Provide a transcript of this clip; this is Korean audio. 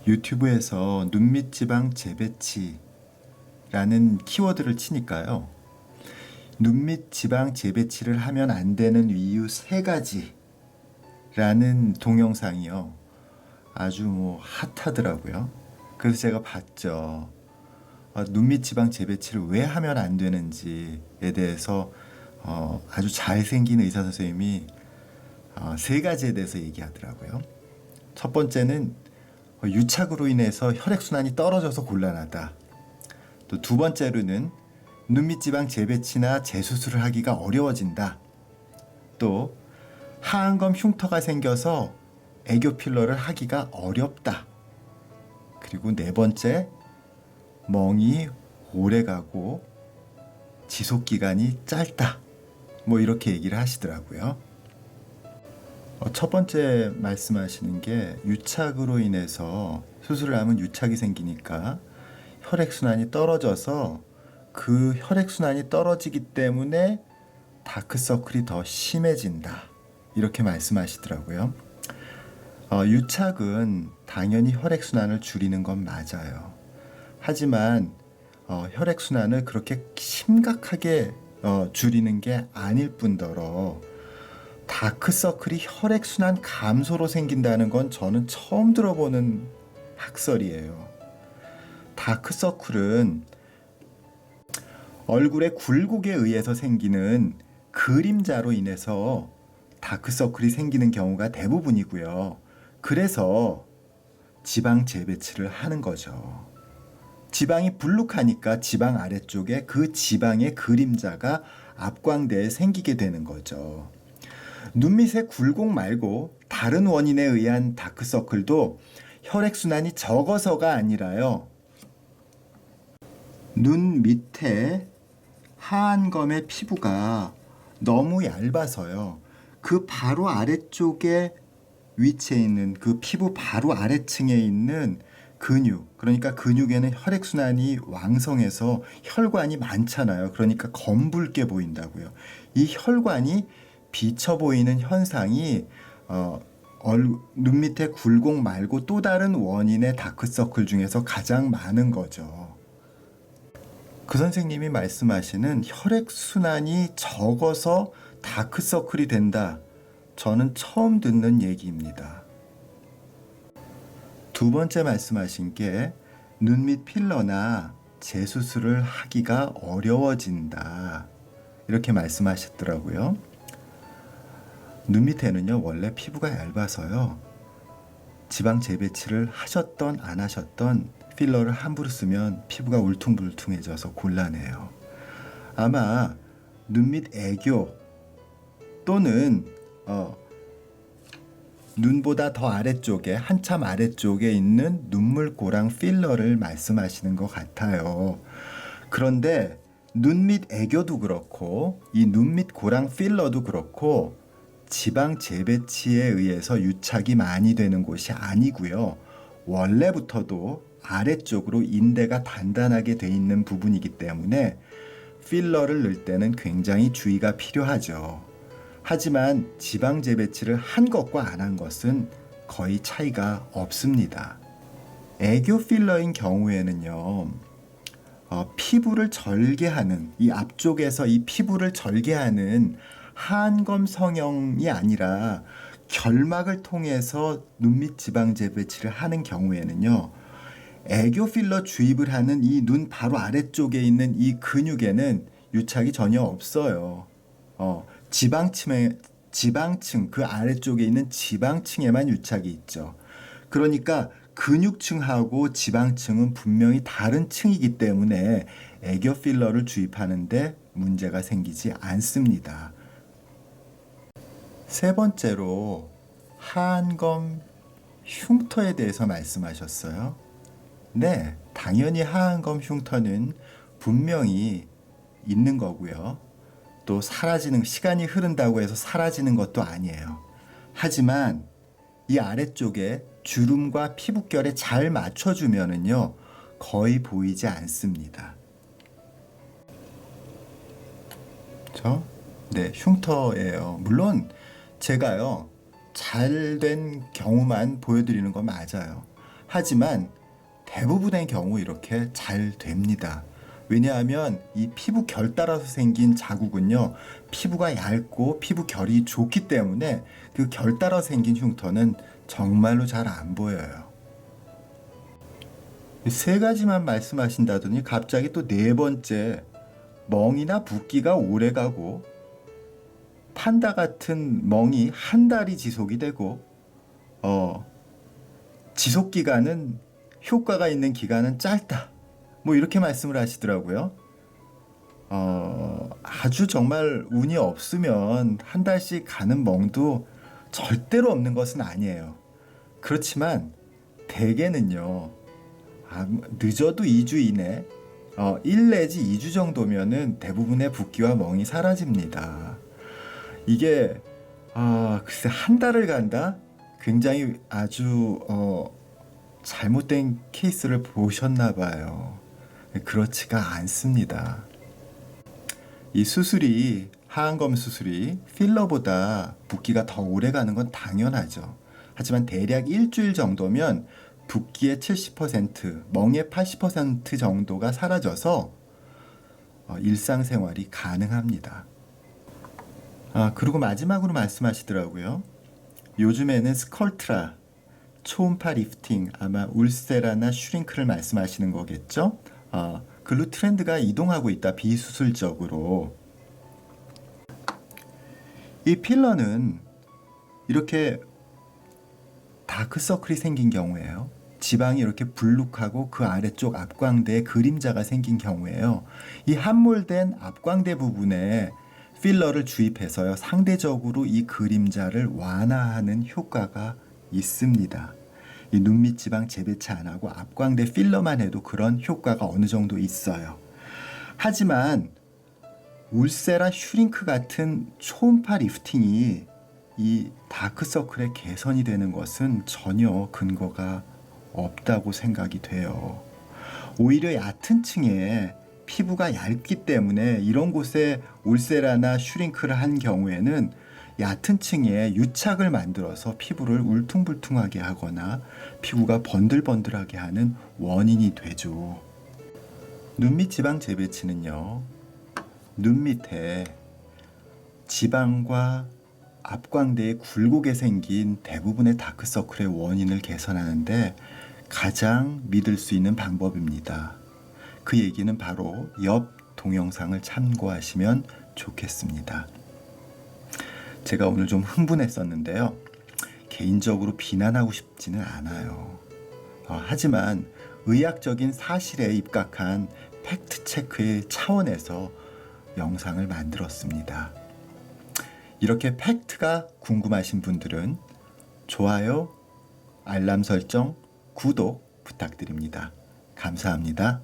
유튜브에서 눈밑 지방 재배치라는 키워드를 치니까요. 눈밑 지방 재배치를 하면 안 되는 이유 3가지라는 동영상이요. 아주 핫하더라고요. 그래서 제가 봤죠. 눈밑 지방 재배치를 왜 하면 안 되는지에 대해서 아주 잘생긴 의사 선생님이 3가지에 대해서 얘기하더라고요. 첫 번째는 유착으로 인해서 혈액순환이 떨어져서 곤란하다. 또 두 번째로는 눈밑 지방 재배치나 재수술을 하기가 어려워진다. 또 하안검 흉터가 생겨서 애교 필러를 하기가 어렵다. 그리고 네 번째, 멍이 오래가고 지속기간이 짧다. 이렇게 얘기를 하시더라고요. 첫 번째 말씀하시는 게 유착으로 인해서 수술을 하면 유착이 생기니까 혈액순환이 떨어져서 그 혈액순환이 떨어지기 때문에 다크서클이 더 심해진다. 이렇게 말씀하시더라고요. 유착은 당연히 혈액순환을 줄이는 건 맞아요. 하지만 혈액순환을 그렇게 심각하게 줄이는 게 아닐 뿐더러 다크서클이 혈액순환 감소로 생긴다는 건 저는 처음 들어보는 학설이에요. 다크서클은 얼굴의 굴곡에 의해서 생기는 그림자로 인해서 다크서클이 생기는 경우가 대부분이고요. 그래서 지방 재배치를 하는 거죠. 지방이 불룩하니까 지방 아래쪽에 그 지방의 그림자가 앞광대에 생기게 되는 거죠. 눈밑의 굴곡 말고 다른 원인에 의한 다크서클도 혈액순환이 적어서가 아니라요. 눈 밑에 하안검의 피부가 너무 얇아서요. 그 바로 아래쪽에 위치해 있는 그 피부 바로 아래층에 있는 근육, 그러니까 근육에는 혈액순환이 왕성해서 혈관이 많잖아요. 그러니까 검붉게 보인다고요. 이 혈관이 비쳐 보이는 현상이 눈 밑에 굴곡 말고 또 다른 원인의 다크서클 중에서 가장 많은 거죠. 그 선생님이 말씀하시는 혈액순환이 적어서 다크서클이 된다. 저는 처음 듣는 얘기입니다. 두 번째 말씀하신 게 눈밑 필러나 재수술을 하기가 어려워진다. 이렇게 말씀하셨더라고요. 눈 밑에는요, 원래 피부가 얇아서요. 지방 재배치를 하셨던 안 하셨던 필러를 함부로 쓰면 피부가 울퉁불퉁해져서 곤란해요. 아마 눈밑 애교 또는 눈보다 더 아래쪽에 한참 아래쪽에 있는 눈물고랑 필러를 말씀하시는 것 같아요. 그런데 눈밑 애교도 그렇고 이 눈밑 고랑 필러도 그렇고 지방 재배치에 의해서 유착이 많이 되는 곳이 아니고요. 원래부터도 아래쪽으로 인대가 단단하게 돼 있는 부분이기 때문에 필러를 넣을 때는 굉장히 주의가 필요하죠. 하지만 지방 재배치를 한 것과 안 한 것은 거의 차이가 없습니다. 애교 필러인 경우에는요, 피부를 절개하는, 이 앞쪽에서 이 피부를 절개하는 하안검 성형이 아니라 결막을 통해서 눈밑 지방 재배치를 하는 경우에는요, 애교 필러 주입을 하는 이 눈 바로 아래쪽에 있는 이 근육에는 유착이 전혀 없어요. 지방층, 그 아래쪽에 있는 지방층에만 유착이 있죠. 그러니까 근육층하고 지방층은 분명히 다른 층이기 때문에 애교 필러를 주입하는데 문제가 생기지 않습니다. 세 번째로 하안검 흉터에 대해서 말씀하셨어요. 네, 당연히 하안검 흉터는 분명히 있는 거고요. 또 사라지는, 시간이 흐른다고 해서 사라지는 것도 아니에요. 하지만 이 아래쪽에 주름과 피부결에 잘 맞춰주면은요, 거의 보이지 않습니다. 네, 흉터예요. 물론 제가요, 잘 된 경우만 보여드리는 건 맞아요. 하지만 대부분의 경우 이렇게 잘 됩니다. 왜냐하면 이 피부 결 따라서 생긴 자국은요, 피부가 얇고 피부 결이 좋기 때문에 그 결 따라 생긴 흉터는 정말로 잘 안 보여요. 세 가지만 말씀하신다더니 갑자기 또 네 번째, 멍이나 붓기가 오래 가고 판다 같은 멍이 한 달이 지속이 되고 지속 기간은 효과가 있는 기간은 짧다. 뭐 이렇게 말씀을 하시더라고요. 아주 정말 운이 없으면 한 달씩 가는 멍도 절대로 없는 것은 아니에요. 그렇지만 대개는요, 늦어도 2주 이내, 1 내지 2주 정도면은 대부분의 붓기와 멍이 사라집니다. 이게, 글쎄, 한 달을 간다? 굉장히 아주, 잘못된 케이스를 보셨나 봐요. 그렇지가 않습니다. 이 수술이, 하안검 수술이 필러보다 붓기가 더 오래 가는 건 당연하죠. 하지만 대략 일주일 정도면 붓기의 70%, 멍의 80% 정도가 사라져서 일상생활이 가능합니다. 그리고 마지막으로 말씀하시더라고요. 요즘에는 스컬트라, 초음파 리프팅, 아마 울세라나 슈링크를 말씀하시는 거겠죠? 글로 트렌드가 이동하고 있다, 비수술적으로. 이 필러는 이렇게 다크서클이 생긴 경우에요. 지방이 이렇게 불룩하고 그 아래쪽 앞광대에 그림자가 생긴 경우에요. 이 함몰된 앞광대 부분에 필러를 주입해서요, 상대적으로 이 그림자를 완화하는 효과가 있습니다. 이 눈밑 지방 재배치 안 하고 앞광대 필러만 해도 그런 효과가 어느 정도 있어요. 하지만 울세라 슈링크 같은 초음파 리프팅이 이 다크서클의 개선이 되는 것은 전혀 근거가 없다고 생각이 돼요. 오히려 얕은 층에 피부가 얇기 때문에 이런 곳에 울세라나 슈링크를 한 경우에는 얕은 층에 유착을 만들어서 피부를 울퉁불퉁하게 하거나 피부가 번들번들하게 하는 원인이 되죠. 눈밑 지방 재배치는요, 눈 밑에 지방과 앞광대의 굴곡에 생긴 대부분의 다크서클의 원인을 개선하는데 가장 믿을 수 있는 방법입니다. 그 얘기는 바로 옆 동영상을 참고하시면 좋겠습니다. 제가 오늘 좀 흥분했었는데요. 개인적으로 비난하고 싶지는 않아요. 하지만 의학적인 사실에 입각한 팩트체크의 차원에서 영상을 만들었습니다. 이렇게 팩트가 궁금하신 분들은 좋아요, 알람 설정, 구독 부탁드립니다. 감사합니다.